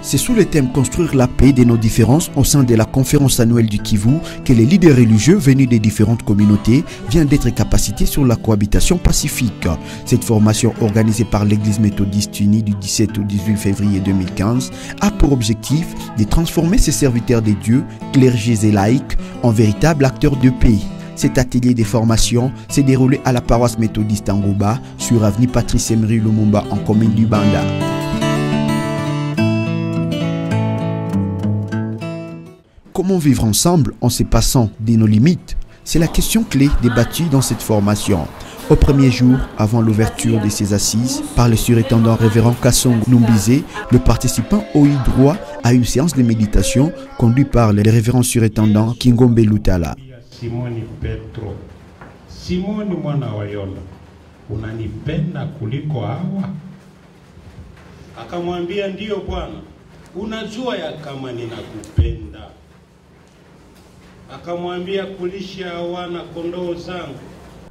C'est sous le thème Construire la paix de nos différences au sein de la conférence annuelle du Kivu que les leaders religieux venus des différentes communautés viennent d'être capacités sur la cohabitation pacifique. Cette formation organisée par l'Église méthodiste unie du 17 au 18 février 2015 a pour objectif de transformer ces serviteurs des dieux, clergés et laïcs en véritables acteurs de paix. Cet atelier de formation s'est déroulé à la paroisse méthodiste Angoba sur avenue Patrice Emery Lumumba en commune du Banda. Comment vivre ensemble en se passant de nos limites? C'est la question clé débattue dans cette formation. Au premier jour, avant l'ouverture de ces assises, par le surintendant révérend Kassong Numbizé, le participant a eu droit à une séance de méditation conduite par le révérend surintendant Kingombe Lutala. Simoni Petro, Simoni mwana wa Yona, unanipenda kuliko hawa? Akamwambia ndiyo Bwana, unajua ya kama ninakupenda. Akamwambia kulisha wana kondoo zangu.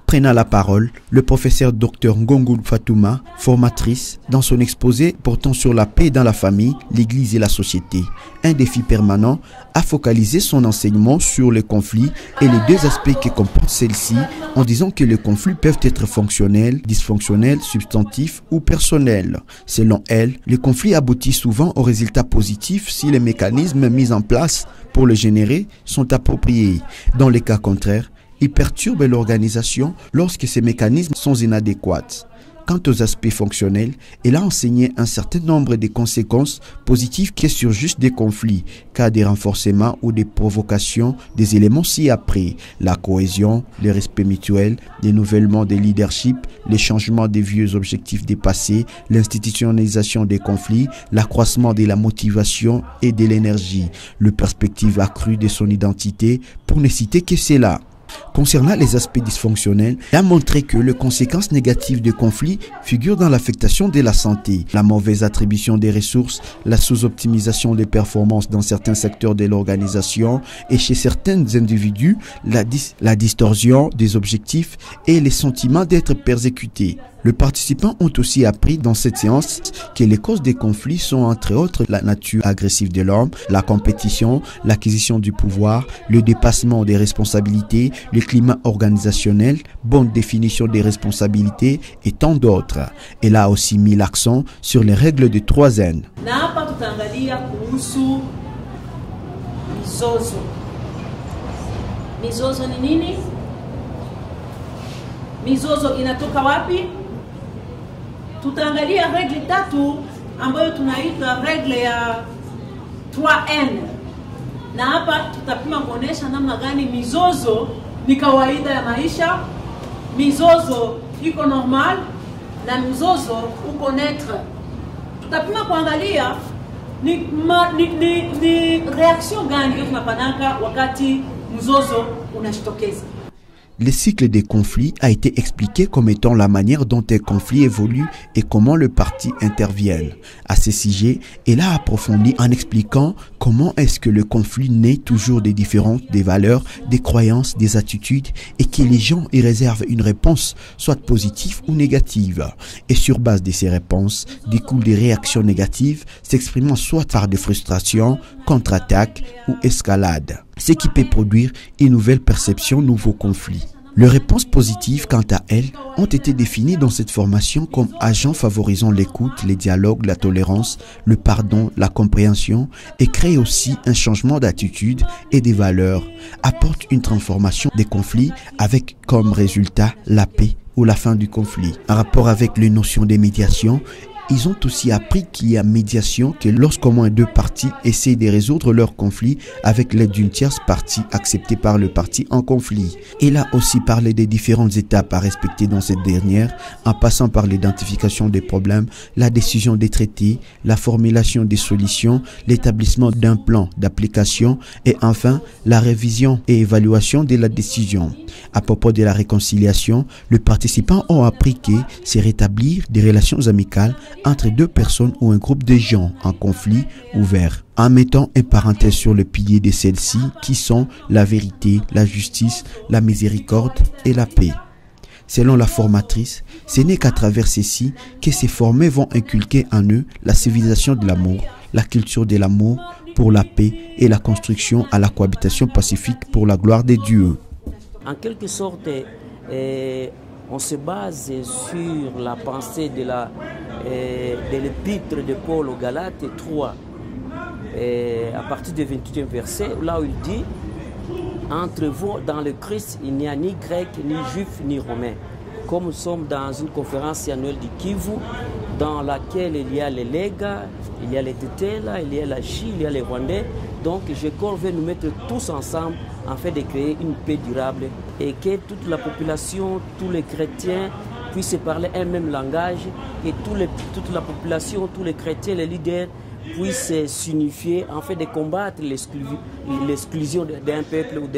Prenant la parole, le professeur Dr Ngongoul Fatouma, formatrice, dans son exposé portant sur la paix dans la famille, l'église et la société. Un défi permanent a focalisé son enseignement sur les conflits et les deux aspects qui composent celle-ci en disant que les conflits peuvent être fonctionnels, dysfonctionnels, substantifs ou personnels. Selon elle, les conflits aboutissent souvent aux résultats positifs si les mécanismes mis en place pour les générer sont appropriés. Dans les cas contraires, ils perturbent l'organisation lorsque ces mécanismes sont inadéquats. Quant aux aspects fonctionnels, elle a enseigné un certain nombre de conséquences positives qui surgissent des conflits, cas des renforcements ou des provocations des éléments ci-après, la cohésion, le respect mutuel, le nivellement des leaderships, les changements des vieux objectifs dépassés, l'institutionnalisation des conflits, l'accroissement de la motivation et de l'énergie, le perspective accrue de son identité, pour ne citer que cela. Concernant les aspects dysfonctionnels, il a montré que les conséquences négatives des conflits figurent dans l'affectation de la santé, la mauvaise attribution des ressources, la sous-optimisation des performances dans certains secteurs de l'organisation et chez certains individus, la distorsion des objectifs et les sentiments d'être persécutés. Les participants ont aussi appris dans cette séance que les causes des conflits sont entre autres la nature agressive de l'homme, la compétition, l'acquisition du pouvoir, le dépassement des responsabilités, le climat organisationnel, bonne définition des responsabilités et tant d'autres. Elle a aussi mis l'accent sur les règles de 3N. Mizozo ni nini? Mizozo inatoka wapi? Tutaangalia regle tatu ambayo tunaita regle ya 3N. Na hapa tutapima kuonesha namna gani mizozo ni kawaida ya maisha, mizozo iko normal na mizozo uko neutre. Tutapima kuangalia ni reaction gani tunapanaka wakati mzozo unashitokeza. Le cycle des conflits a été expliqué comme étant la manière dont un conflit évolue et comment le parti interviennent. À ce sujet, elle a approfondi en expliquant comment est-ce que le conflit naît toujours des différences, des valeurs, des croyances, des attitudes et que les gens y réservent une réponse soit positive ou négative. Et sur base de ces réponses, découlent des réactions négatives s'exprimant soit par des frustrations, contre-attaques ou escalades. Ce qui peut produire une nouvelle perception, nouveau conflit. Les réponses positives, quant à elles, ont été définies dans cette formation comme agents favorisant l'écoute, les dialogues, la tolérance, le pardon, la compréhension et créent aussi un changement d'attitude et des valeurs, apportent une transformation des conflits avec comme résultat la paix ou la fin du conflit. En rapport avec les notions de médiation, ils ont aussi appris qu'il y a médiation que lorsqu'au moins deux parties essaient de résoudre leur conflit avec l'aide d'une tierce partie acceptée par le parti en conflit. Il a aussi parlé des différentes étapes à respecter dans cette dernière, en passant par l'identification des problèmes, la décision des traités, la formulation des solutions, l'établissement d'un plan d'application et enfin la révision et évaluation de la décision. À propos de la réconciliation, les participants ont appris que c'est rétablir des relations amicales entre deux personnes ou un groupe de gens en conflit ouvert, en mettant une parenthèse sur le pilier de celles-ci qui sont la vérité, la justice, la miséricorde et la paix. Selon la formatrice, ce n'est qu'à travers ceci que ces formés vont inculquer en eux la civilisation de l'amour, la culture de l'amour pour la paix et la construction à la cohabitation pacifique pour la gloire de Dieu. En quelque sorte, on se base sur la pensée de l'épître de Paul aux Galates 3, à partir du 28e verset, là où il dit « Entre vous, dans le Christ, il n'y a ni grec, ni juif, ni romain. » Comme nous sommes dans une conférence annuelle du Kivu, dans laquelle il y a les Lega, il y a les Tetela, il y a la Chi, il y a les Rwandais. Donc je vais nous mettre tous ensemble afin de créer une paix durable et que toute la population, tous les chrétiens puissent parler un même langage et toute la population, tous les chrétiens, les leaders puissent s'unifier afin de combattre l'exclusion d'un peuple ou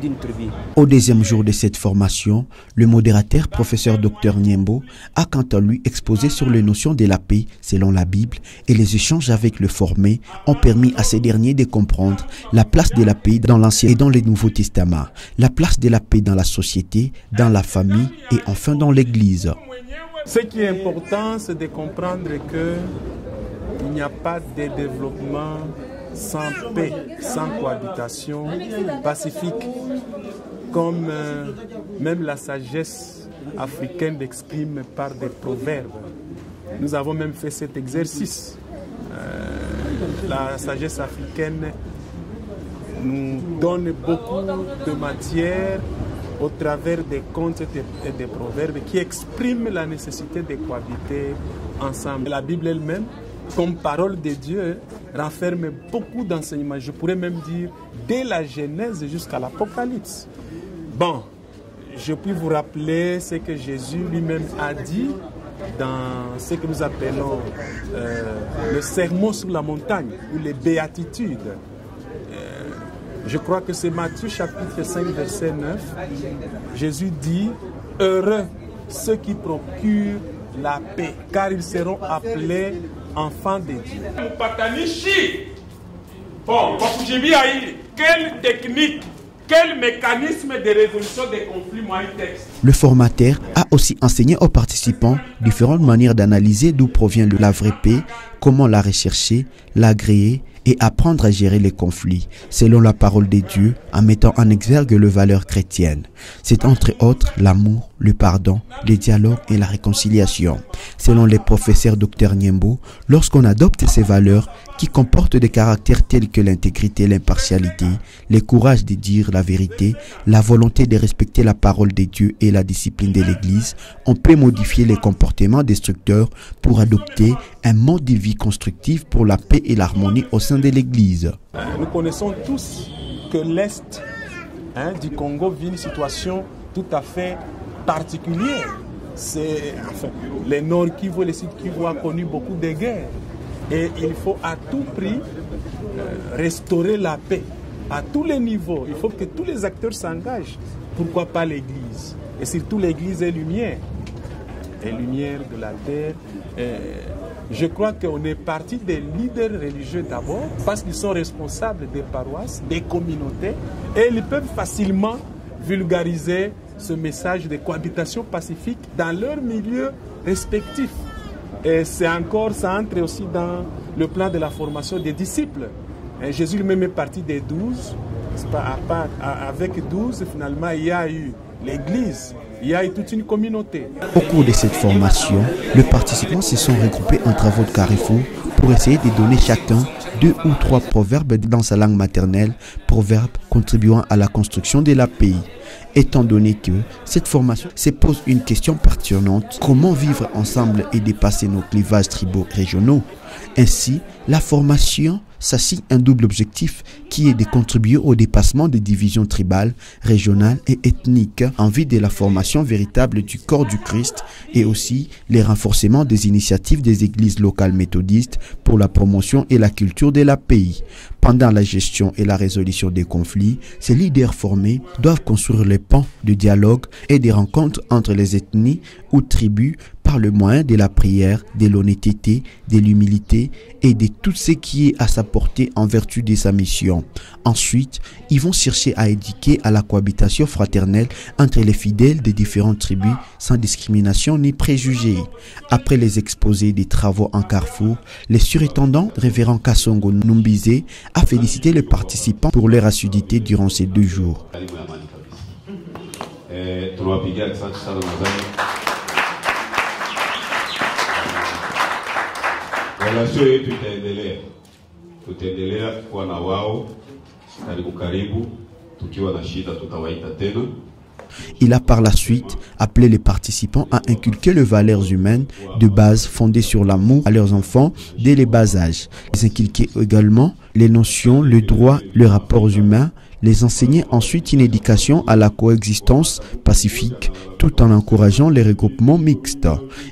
d'une tribu. Au deuxième jour de cette formation, le modérateur professeur Dr Nyembo a quant à lui exposé sur les notions de la paix selon la Bible et les échanges avec le formé ont permis à ces derniers de comprendre la place de la paix dans l'Ancien et dans le Nouveau Testament, la place de la paix dans la société, dans la famille et enfin dans l'Église. Ce qui est important, c'est de comprendre que il n'y a pas de développement sans paix, sans cohabitation pacifique, comme même la sagesse africaine l'exprime par des proverbes. Nous avons même fait cet exercice. La sagesse africaine nous donne beaucoup de matière au travers des contes et des proverbes qui expriment la nécessité de cohabiter ensemble. La Bible elle-même, comme parole de Dieu, renferme beaucoup d'enseignements. Je pourrais même dire dès la Genèse jusqu'à l'Apocalypse. Bon, je puis vous rappeler ce que Jésus lui-même a dit dans ce que nous appelons le sermon sur la montagne ou les béatitudes. Je crois que c'est Matthieu chapitre 5 verset 9. Jésus dit « Heureux ceux qui procurent la paix, car ils seront appelés enfants de Dieu. » Bon, quelle technique, quel mécanisme de résolution des conflits, moi, un texte. Le formateur a aussi enseigné aux participants différentes manières d'analyser d'où provient la vraie paix, comment la rechercher, la créer et apprendre à gérer les conflits, selon la parole de Dieu, en mettant en exergue les valeurs chrétiennes. C'est entre autres l'amour, le pardon, le dialogue et la réconciliation. Selon les professeurs Dr Nyembo, lorsqu'on adopte ces valeurs qui comportent des caractères tels que l'intégrité, l'impartialité, le courage de dire la vérité, la volonté de respecter la parole de Dieu et la discipline de l'Église, on peut modifier les comportements destructeurs pour adopter un mode de vie constructif pour la paix et l'harmonie au sein de l'Église. Nous connaissons tous que l'Est du Congo vit une situation tout à fait particulière. Les Nord Kivu et les Sud Kivu ont connu beaucoup de guerres. Et il faut à tout prix restaurer la paix à tous les niveaux. Il faut que tous les acteurs s'engagent. Pourquoi pas l'Église? Et surtout l'Église est lumière. Et lumière de la terre. Je crois qu'on est parti des leaders religieux d'abord, parce qu'ils sont responsables des paroisses, des communautés, et ils peuvent facilement vulgariser ce message de cohabitation pacifique dans leur milieu respectif. Et c'est encore, ça entre aussi dans le plan de la formation des disciples. Et Jésus lui-même est parti des 12. Avec 12, finalement, il y a eu l'Église. Il y a eu toute une communauté. Au cours de cette formation, les participants se sont regroupés en travaux de carrefour pour essayer de donner chacun 2 ou 3 proverbes dans sa langue maternelle, proverbes contribuant à la construction de la paix. Étant donné que cette formation se pose une question pertinente, comment vivre ensemble et dépasser nos clivages tribaux régionaux? Ainsi, la formation s'assigne un double objectif qui est de contribuer au dépassement des divisions tribales, régionales et ethniques en vue de la formation véritable du corps du Christ et aussi les renforcements des initiatives des églises locales méthodistes pour la promotion et la culture de la paix. Pendant la gestion et la résolution des conflits, ces leaders formés doivent construire les ponts de dialogue et des rencontres entre les ethnies ou tribus par le moyen de la prière, de l'honnêteté, de l'humilité et de tout ce qui est à sa portée en vertu de sa mission. Ensuite, ils vont chercher à éduquer à la cohabitation fraternelle entre les fidèles des différentes tribus sans discrimination ni préjugés. Après les exposés des travaux en Carrefour, le surintendant révérend Kassongo Numbizé a félicité les participants pour leur assiduité durant ces 2 jours. Relation yetu tutaendelea kuwa na wao karibu, tukiwa na shida tutawaita tena. Il a par la suite appelé les participants à inculquer les valeurs humaines de base fondées sur l'amour à leurs enfants dès les bas âges. Les inculquer également les notions, le droit, les rapports humains, les enseigner ensuite une éducation à la coexistence pacifique tout en encourageant les regroupements mixtes.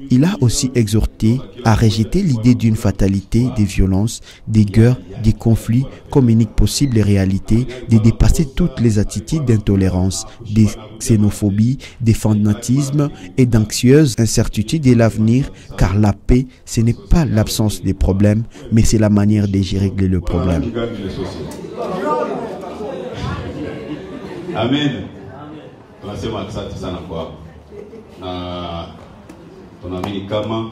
Il a aussi exhorté à rejeter l'idée d'une fatalité des violences, des guerres, des conflits comme unique possible réalité, de dépasser toutes les attitudes d'intolérance, de xénophobie, de fanatisme et d'anxieuse incertitude de l'avenir, car la paix, ce n'est pas l'absence des problèmes, mais c'est la manière de régler le problème. Amen. Tunasema asante sana kwa na tunaamini kama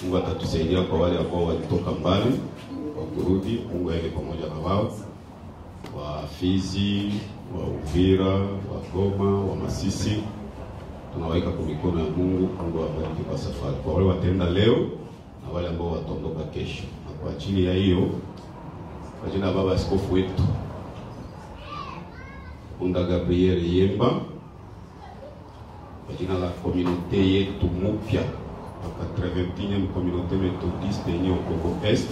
Mungu atatusaidia kwa wale ambao walitoka mbali kwa kurudi. Mungu aende pamoja na wao, wa Fizi, wa Uvira, wa Goma, wa Masisi. Tunaweka kwa mikono ya Mungu. Mungu awabariki kwa safari, kwa wale watenda leo na wale ambao wataondoka kesho. Na kwa ajili ya hiyo, kwa jina la Baba Askofu wetu Unda Gabriel Yemba, kwa jina la komunote yetu mupya la 81e komunote methodiste yenye Kongo Est,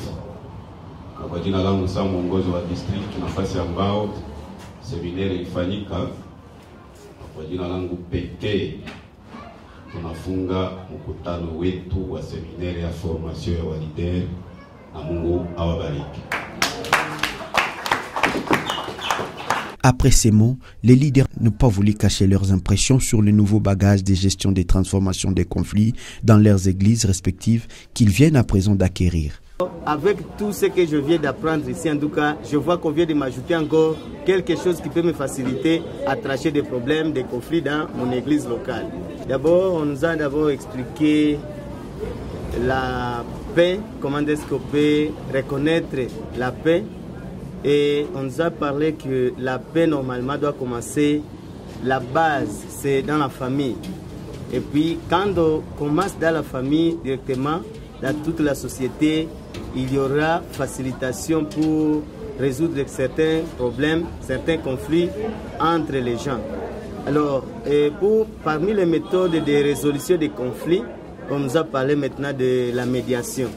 na kwa jina langu sa mwongozi wa district nafasi ambao seminari ilifanyika, na kwa jina langu pekee tunafunga mkutano wetu wa seminari ya formation ya walider, na Mungu awabariki. Après ces mots, les leaders n'ont pas voulu cacher leurs impressions sur le nouveau bagage de gestion des transformations des conflits dans leurs églises respectives qu'ils viennent à présent d'acquérir. Avec tout ce que je viens d'apprendre ici, en tout cas, je vois qu'on vient de m'ajouter encore quelque chose qui peut me faciliter à tracher des problèmes, des conflits dans mon église locale. D'abord, on nous a d'abord expliqué la paix, comment est-ce qu'on peut reconnaître la paix. Et on nous a parlé que la paix normalement doit commencer, la base c'est dans la famille. Et puis quand on commence dans la famille directement, dans toute la société, il y aura facilitation pour résoudre certains problèmes, certains conflits entre les gens. Alors, parmi les méthodes de résolution des conflits, on nous a parlé maintenant de la médiation.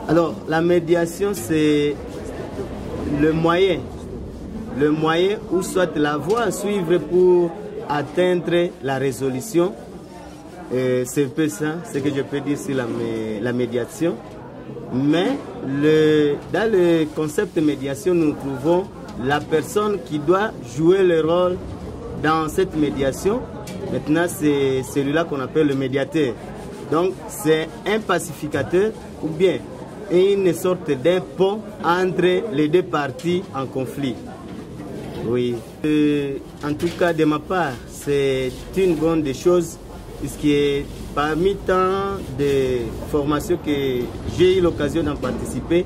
Alors, la médiation c'est le moyen ou soit la voie à suivre pour atteindre la résolution. C'est un peu ça, ce que je peux dire sur la médiation. Mais dans le concept de médiation, nous trouvons la personne qui doit jouer le rôle dans cette médiation. Maintenant, c'est celui-là qu'on appelle le médiateur. Donc, c'est un pacificateur ou bien une sorte d'un pont entre les deux parties en conflit. Oui. En tout cas, de ma part, c'est une bonne des choses, puisque parmi tant de formations que j'ai eu l'occasion d'en participer,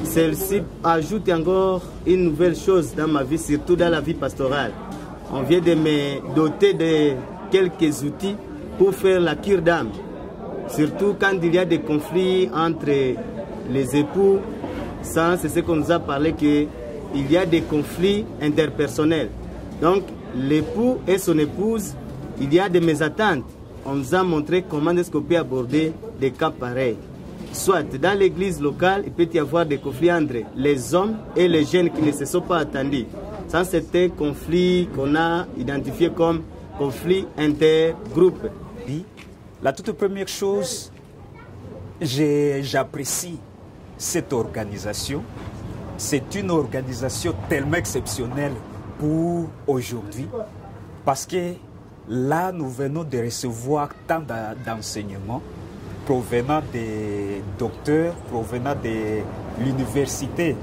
celle-ci ajoute encore une nouvelle chose dans ma vie, surtout dans la vie pastorale. On vient de me doter de quelques outils pour faire la cure d'âme. Surtout quand il y a des conflits entre les époux, ça c'est ce qu'on nous a parlé, qu'il y a des conflits interpersonnels. Donc l'époux et son épouse, il y a des mésattentes. On nous a montré comment est-ce qu'on peut aborder des cas pareils. Soit dans l'église locale, il peut y avoir des conflits entre les hommes et les jeunes qui ne se sont pas attendus. Ça c'est un conflit qu'on a identifié comme conflit intergroupe. La toute première chose, j'apprécie cette organisation. C'est une organisation tellement exceptionnelle pour aujourd'hui parce que là, nous venons de recevoir tant d'enseignements provenant des docteurs, provenant de l'université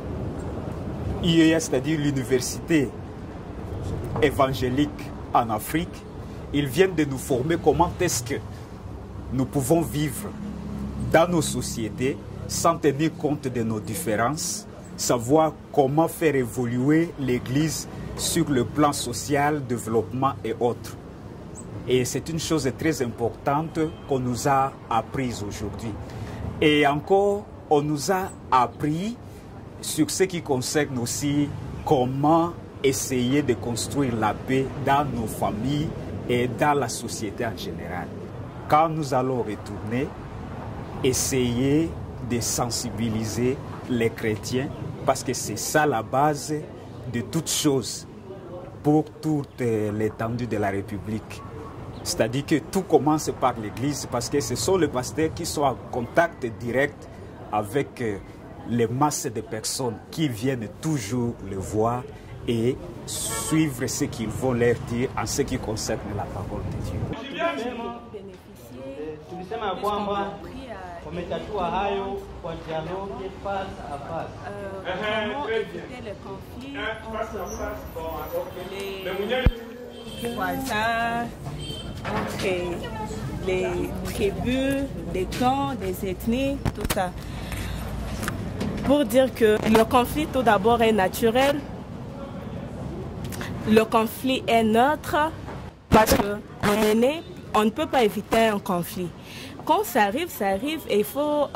IES, c'est-à-dire l'université évangélique en Afrique. Ils viennent de nous former comment est-ce que nous pouvons vivre dans nos sociétés sans tenir compte de nos différences, savoir comment faire évoluer l'Église sur le plan social, développement et autres. Et c'est une chose très importante qu'on nous a apprise aujourd'hui. Et encore, on nous a appris sur ce qui concerne aussi comment essayer de construire la paix dans nos familles et dans la société en général. Quand nous allons retourner, essayer de sensibiliser les chrétiens, parce que c'est ça la base de toutes choses pour toute l'étendue de la République. C'est-à-dire que tout commence par l'Église, parce que ce sont les pasteurs qui sont en contact direct avec les masses de personnes qui viennent toujours le voir et suivre ce qu'ils vont leur dire en ce qui concerne la parole de Dieu. Comment éviter le conflit entre les voisins, entre les tribus, les clans, les ethnies, tout ça. Pour dire que le conflit tout d'abord est naturel, le conflit est neutre, parce qu'on est né, on ne peut pas éviter un conflit. Quand ça arrive et il faut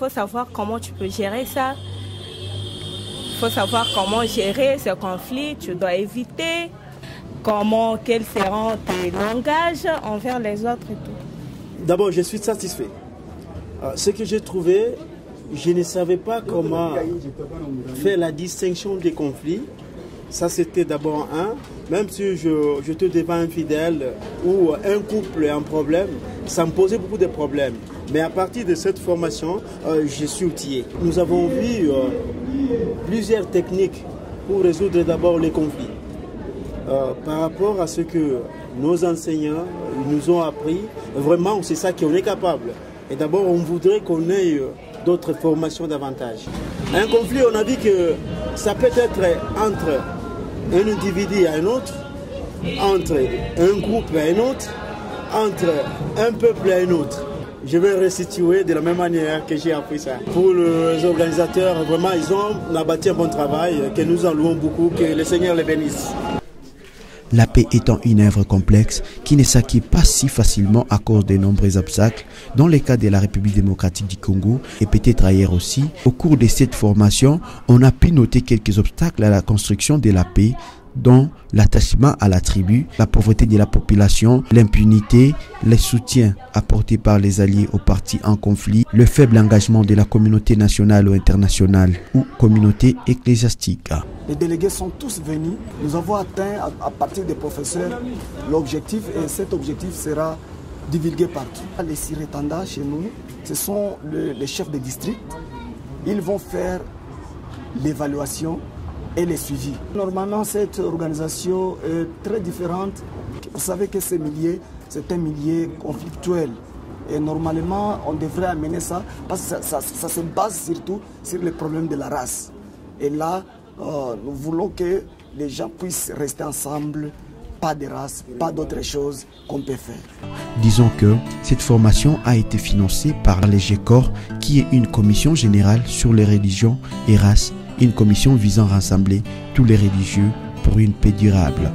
savoir comment tu peux gérer ça. Il faut savoir comment gérer ce conflit, tu dois éviter, quels seront tes langages envers les autres et tout. D'abord, je suis satisfait. Ce que j'ai trouvé, je ne savais pas comment faire la distinction des conflits. Ça, c'était d'abord même si je te devais un fidèle ou un couple est un problème, ça me posait beaucoup de problèmes. Mais à partir de cette formation, je suis outillé. Nous avons vu plusieurs techniques pour résoudre d'abord les conflits. Par rapport à ce que nos enseignants nous ont appris, vraiment, c'est ça qu'on est capable. Et d'abord, on voudrait qu'on ait d'autres formations davantage. Un conflit, on a dit que ça peut être entre un individu et un autre, entre un groupe et un autre, entre un peuple et un autre. Je vais restituer de la même manière que j'ai appris ça. Pour les organisateurs, vraiment, ils ont abattu un bon travail, que nous en louons beaucoup, que le Seigneur les bénisse. La paix étant une œuvre complexe qui ne s'acquiert pas si facilement à cause des nombreux obstacles, dans le cas de la République démocratique du Congo et peut-être ailleurs aussi, au cours de cette formation, on a pu noter quelques obstacles à la construction de la paix, dont l'attachement à la tribu, la pauvreté de la population, l'impunité, les soutiens apportés par les alliés aux partis en conflit, le faible engagement de la communauté nationale ou internationale ou communauté ecclésiastique. Les délégués sont tous venus. Nous avons atteint à partir des professeurs l'objectif et cet objectif sera divulgué partout. Les Siretanda chez nous, ce sont les chefs de district. Ils vont faire l'évaluation et les suivis. Normalement, cette organisation est très différente. Vous savez que ce milieu, c'est un milieu conflictuel. Et normalement, on devrait amener ça, parce que ça se base surtout sur les problèmes de la race. Et là, nous voulons que les gens puissent rester ensemble, pas de race, pas d'autre chose qu'on peut faire. Disons que cette formation a été financée par les GECOR, qui est une commission générale sur les religions et races, une commission visant à rassembler tous les religieux pour une paix durable.